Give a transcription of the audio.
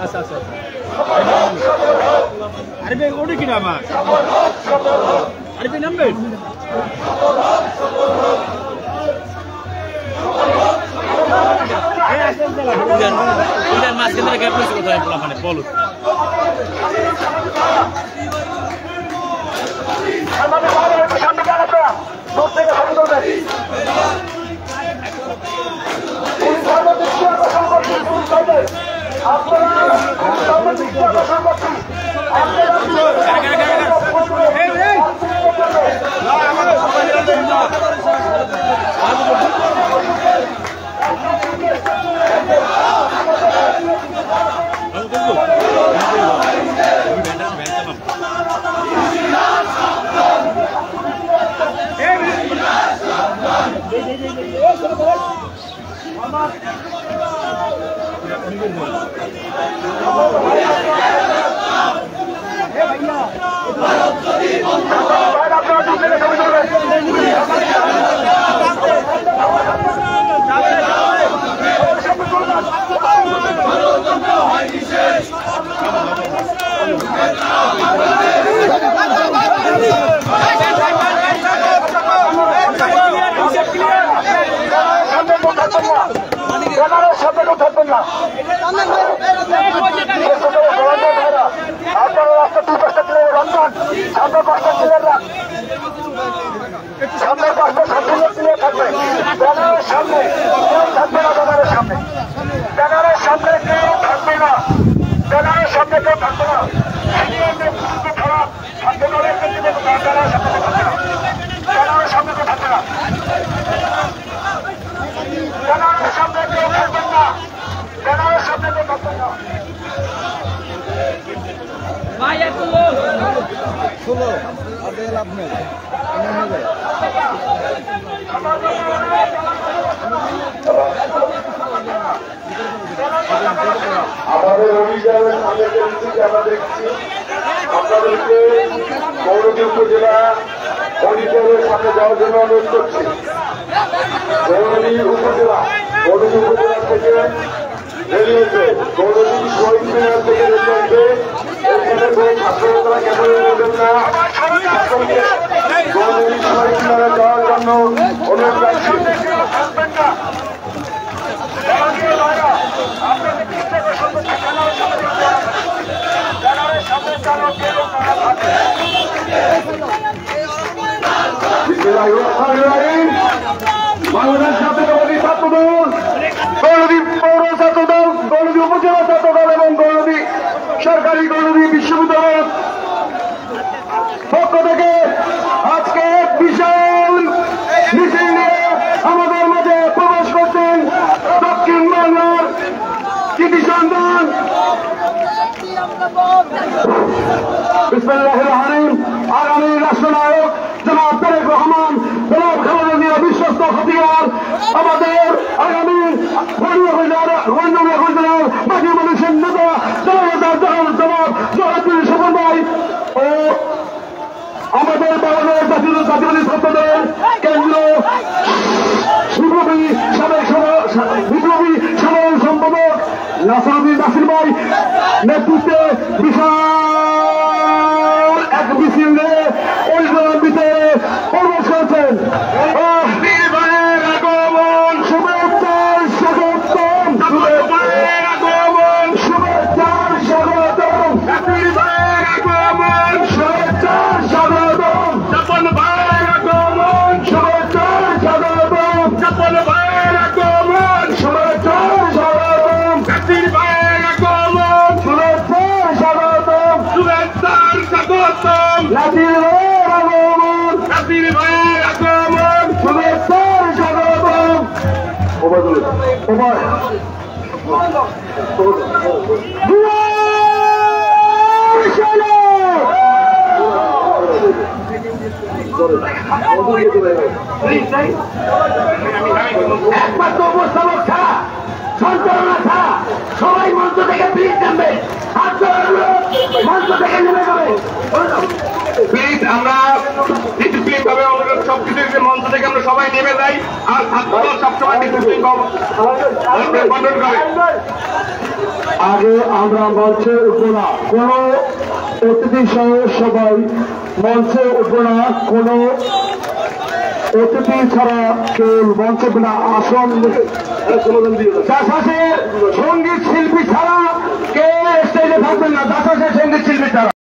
আচ্ছা আচ্ছা আরে ভাই ওটা কি নাম আরে ভাই নামবে মাঝখানে গ্যাপ রয়েছে কোথায় মানে বলো আমাদের অভিযানের সামনে আমরা দেখছি আপনাদেরকে গৌরদী উপজেলা অডিটরের সামনে যাওয়ার জন্য অনুরোধ করছি। গৌরদী উপজেলা থেকে রেলিয়েছে, গৌরদী শহীদ মিনার থেকে রেলিয়েছে। এখানে কোনো ছাত্ররা কেন নেবেন না, গৌরদী শহীদ মিনারে যাওয়ার জন্য অনুরোধ রাখছি। বাংলাদেশ জাতীয়তাবাদী ছাত্রদল, গৌরদী পৌর ছাত্রদল, গৌরদী উপজেলা ছাত্রদল এবং গৌরদী সরকারি গৌরদী বিশ্ববিদ্যালয়ের পক্ষ থেকে আজকে বিশাল মিছিল নিয়ে আমাদের মাঝে প্রবেশ করছেন দক্ষিণ বাংলার কৃতি সন্তান বিসমিল্লাহির রহমানির রহিম আগামী রাষ্ট্রনায়ক জনাব তারেক রহমান, জনাব খালেদা জিয়া বিশ্বস্ত হাতিয়ার, আমাদের আগামী বাকি মানুষের নেতা জনাব সফল ভাই ও আমাদের বাংলাদেশ জাতীয়তাবাদী ছাত্রদল কেন্দ্র বিপ্লবী সাধারণ সম্পাদক নাসিরুদ্দিন নাসির ভাই নেতৃত্বে বিশাল এক মিছিল নিয়ে পরিচালনার ভিতরে প্রবেশ করেছেন। একমাত্র উপস্থাপক ছাড়া, সঞ্চালনা ছাড়া সবাই মঞ্চ থেকে প্লিজ নামবে, মঞ্চ থেকে নেমে যাবে প্লিজ। আমরা ডিসিপ্লিন ভাবে আমাদের সবকিছু মঞ্চ থেকে আমরা সবাই নেমে যাই, আর ছাত্রদল সবসময় ডিসিপ্লিন কন্ট্রোল করে। আগে আমরা মঞ্চে উঠবো না, কোন অতিথি সহ সবাই মঞ্চে উঠবো না, কোন অতিথি ছাড়া কেউ মঞ্চে উঠবে না। আসন দাসের সঙ্গীত শিল্পী ছাড়া কে স্টেজে থাকবেন না, দাসের সঙ্গীত শিল্পী ছাড়া।